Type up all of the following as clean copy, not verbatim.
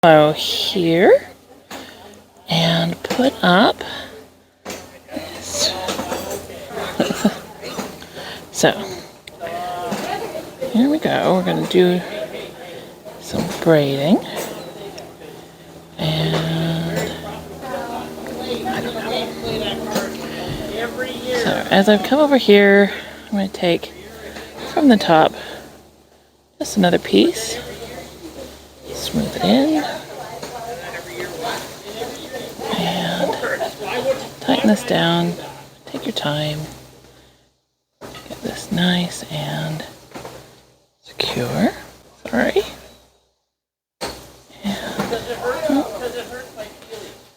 So here and put up this. So here we go. We're going to do some braiding, and I don't know. So as I've come over here, I'm going to take from the top just another piece, smooth it in, and tighten this down. Take your time. Get this nice and secure. Sorry.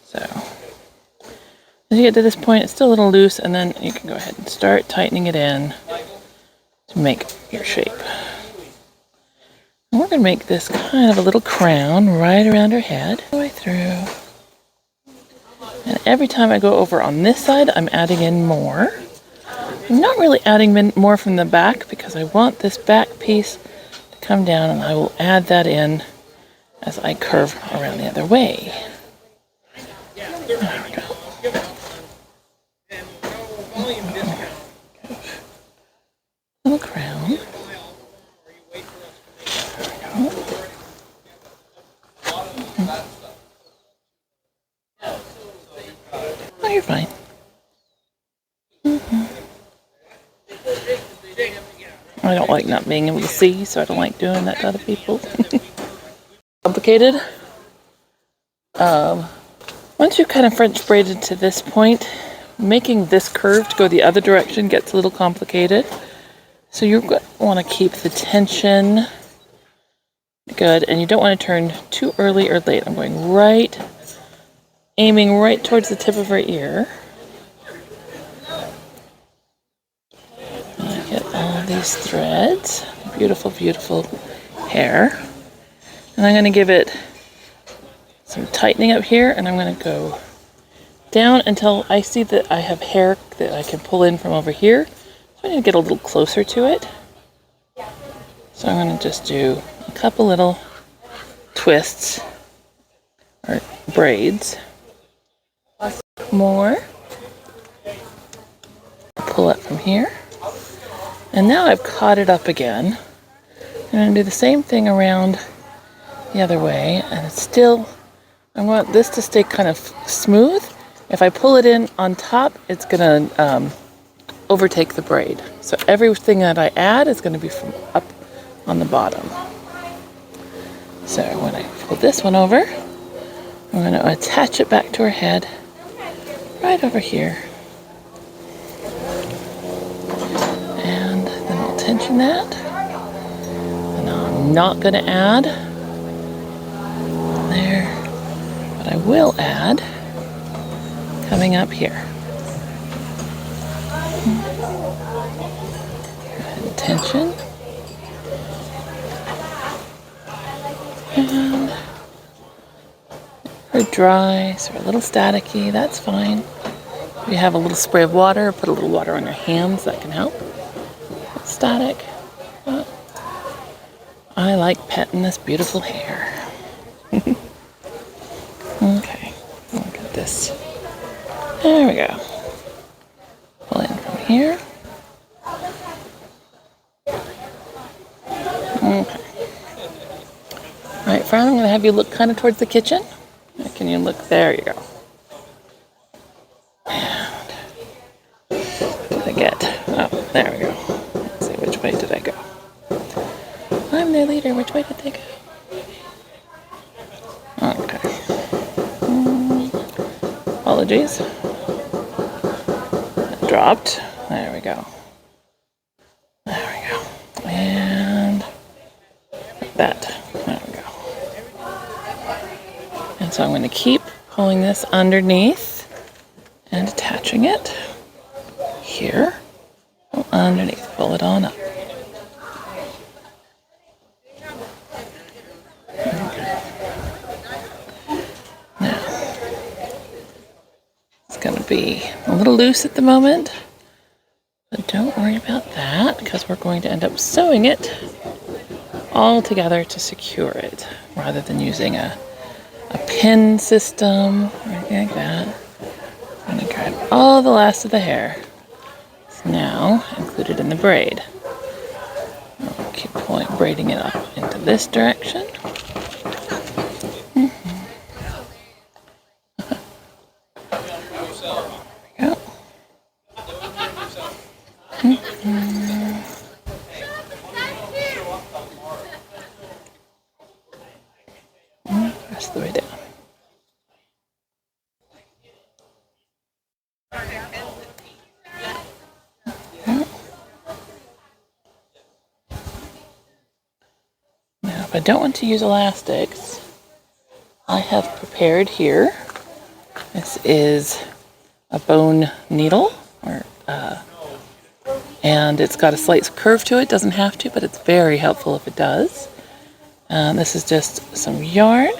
So, as you get to this point, it's still a little loose, and then you can go ahead and start tightening it in to make your shape. And we're going to make this kind of a little crown right around her head, all the way through. And every time I go over on this side, I'm adding in more. I'm not really adding in more from the back because I want this back piece to come down, and I will add that in as I curve around the other way. There we go. Little crown. There we go. Oh, you're fine. I don't like not being able to see, so I don't like doing that to other people. Complicated. Once you've kind of French braided to this point, making this curve to go the other direction gets a little complicated. So you want to keep the tension good, and you don't want to turn too early or late. I'm going right, aiming right towards the tip of her ear. And I get all these threads. Beautiful, beautiful hair. And I'm going to give it some tightening up here, and I'm going to go down until I see that I have hair that I can pull in from over here. So I need to get a little closer to it. So I'm going to just do a couple little twists or braids. More. Pull up from here. And now I've caught it up again. I'm going to do the same thing around the other way, and it's still, I want this to stay kind of smooth. If I pull it in on top, it's going to overtake the braid. So everything that I add is going to be from up on the bottom. So when I pull this one over, I'm going to attach it back to her head, right over here. And then I'll tension that. And I'm not going to add there, but I will add coming up here. And tension. And they're dry, so a little staticky, that's fine. If you have a little spray of water, put a little water on your hands, that can help. It's static, but I like petting this beautiful hair. Okay, look at this. There we go. Pull in from here. Okay. Alright, Fran, I'm going to have you look kind of towards the kitchen. Can you look? There you go. And what did I get? Oh, there we go. Let's see, which way did I go? I'm the leader. Which way did they go? Okay. Apologies. It dropped. There we go. There we go. And that. There we go. And so I'm going to keep pulling this underneath and attaching it here. Underneath. Pull it on up. Be a little loose at the moment, but don't worry about that because we're going to end up sewing it all together to secure it rather than using a a pin system or anything like that. I'm going to grab all the last of the hair. It's now included in the braid. I'll keep braiding it up into this direction. Rest the way down. Now, if I don't want to use elastics, I have prepared here. This is a bone needle, and it's got a slight curve to it. Doesn't have to, but it's very helpful if it does. This is just some yarn,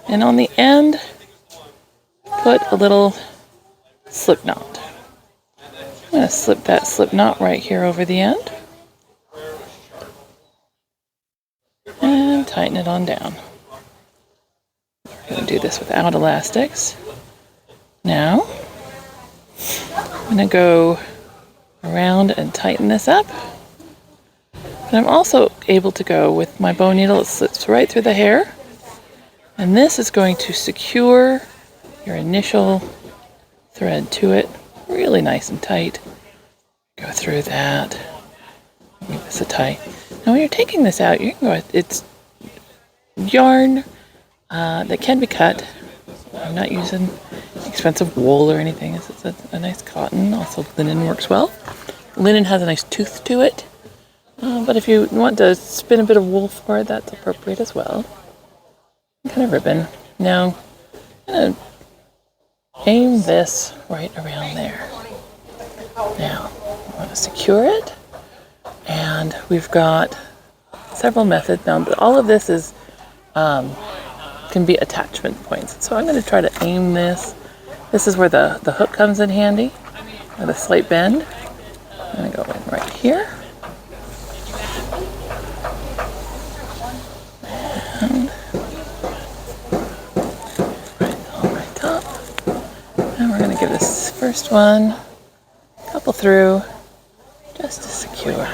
and on the end, put a little slip knot. I'm going to slip that slip knot right here over the end, and tighten it on down. We're going to do this without elastics. Now, I'm going to go around and tighten this up. But I'm also able to go with my bone needle. It slips right through the hair. And this is going to secure your initial thread to it really nice and tight. Go through that. Give this a tie. Now when you're taking this out, you can go with, it's yarn that can be cut. I'm not using expensive wool or anything. It's a nice cotton. Also linen works well. Linen has a nice tooth to it. But if you want to spin a bit of wool for it, that's appropriate as well. Kind of ribbon. Now, I'm going to aim this right around there. Now, I'm going to secure it. And we've got several methods now, but all of this is can be attachment points. So I'm going to try to aim this. This is where the hook comes in handy, with a slight bend. I'm going to go in right here. And right top. And we're going to give this first one a couple through, just to secure.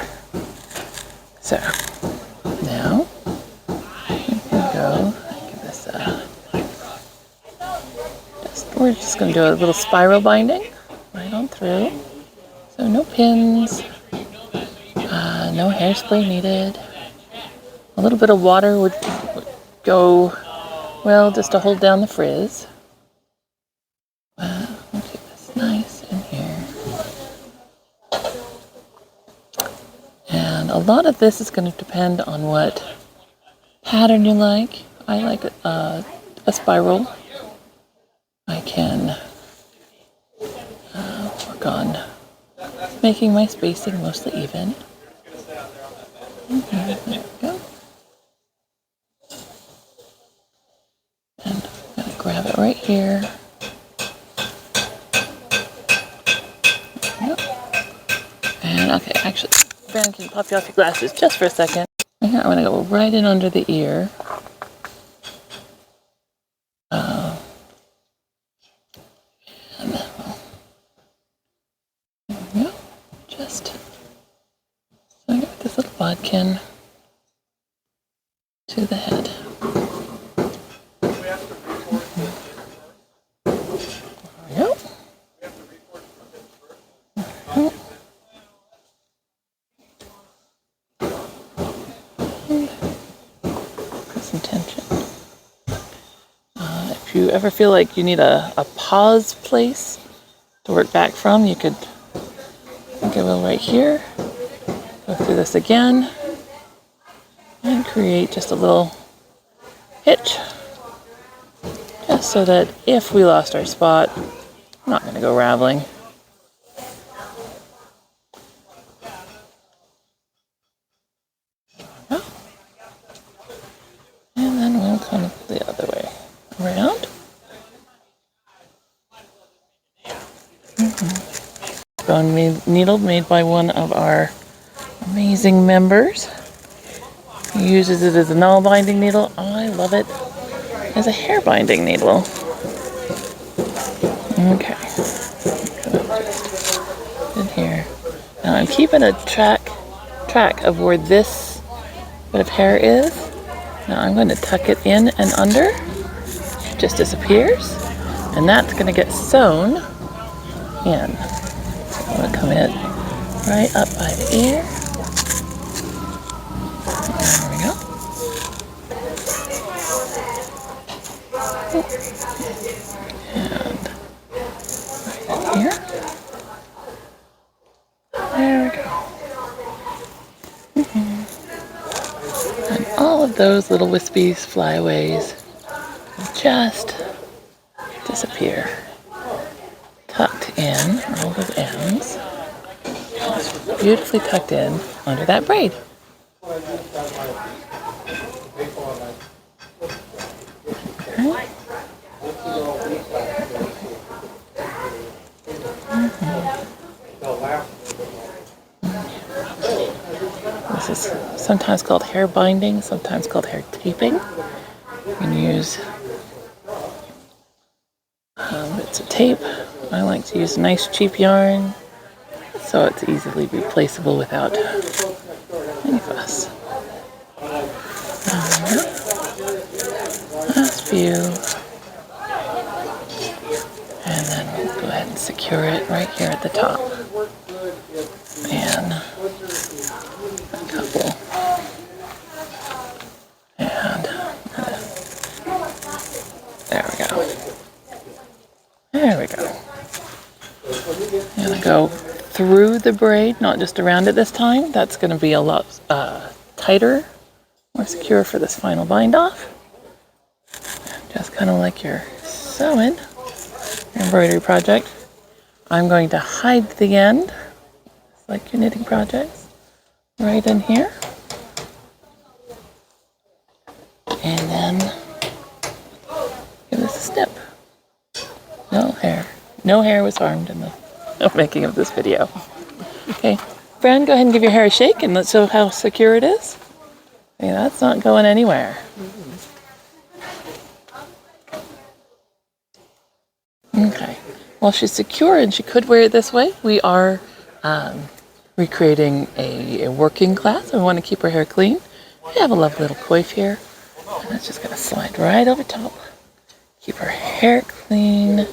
So, now, we can go and give this we're just going to do a little spiral binding right on through. So no pins, no hairspray needed. A little bit of water would go well just to hold down the frizz. We'll keep this nice in here. And a lot of this is going to depend on what pattern you like. I like a spiral. I can work on making my spacing mostly even. There we go. And I'm going to grab it right here. Yep. And okay, actually, Ben, can you pop you off your glasses just for a second? And here I'm going to go right in under the ear. Bodkin to the head. There we go. Put some tension. If you ever feel like you need a pause place to work back from, you could go right here. Go through this again and create just a little hitch, just so that if we lost our spot, I'm not going to go raveling. And then we'll come the other way around. Bone needle made by one of our amazing members. He uses it as a null binding needle. I love it. is a hair binding needle. Okay. Just in here. Now I'm keeping a track of where this bit of hair is. Now I'm going to tuck it in and under. It just disappears. And that's going to get sewn in. I'm going to come in right up by the ear. There we go. And right here. There we go. And all of those little wispies, flyaways, just disappear. Tucked in, all those ends. Just beautifully tucked in under that braid. Okay. This is sometimes called hair binding, sometimes called hair taping. You can use bits of tape. I like to use nice cheap yarn so it's easily replaceable without any fuss. Last few. And then we'll go ahead and secure it right here at the top. And a couple. And there we go. There we go. I'm going to go through the braid, not just around it this time. That's going to be a lot tighter, more secure for this final bind off. Just kind of like you're sewing your embroidery project. I'm going to hide the end, just like your knitting projects, right in here. And then give this a snip. No hair. No hair was harmed in the making of this video. Okay, Fran, go ahead and give your hair a shake and let's show how secure it is. Okay, that's not going anywhere. Okay, well, she's secure and she could wear it this way. We are recreating a working class. I want to keep her hair clean. We have a lovely little coif here. And it's just going to slide right over top. Keep her hair clean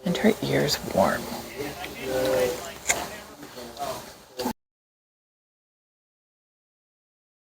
and her ears warm.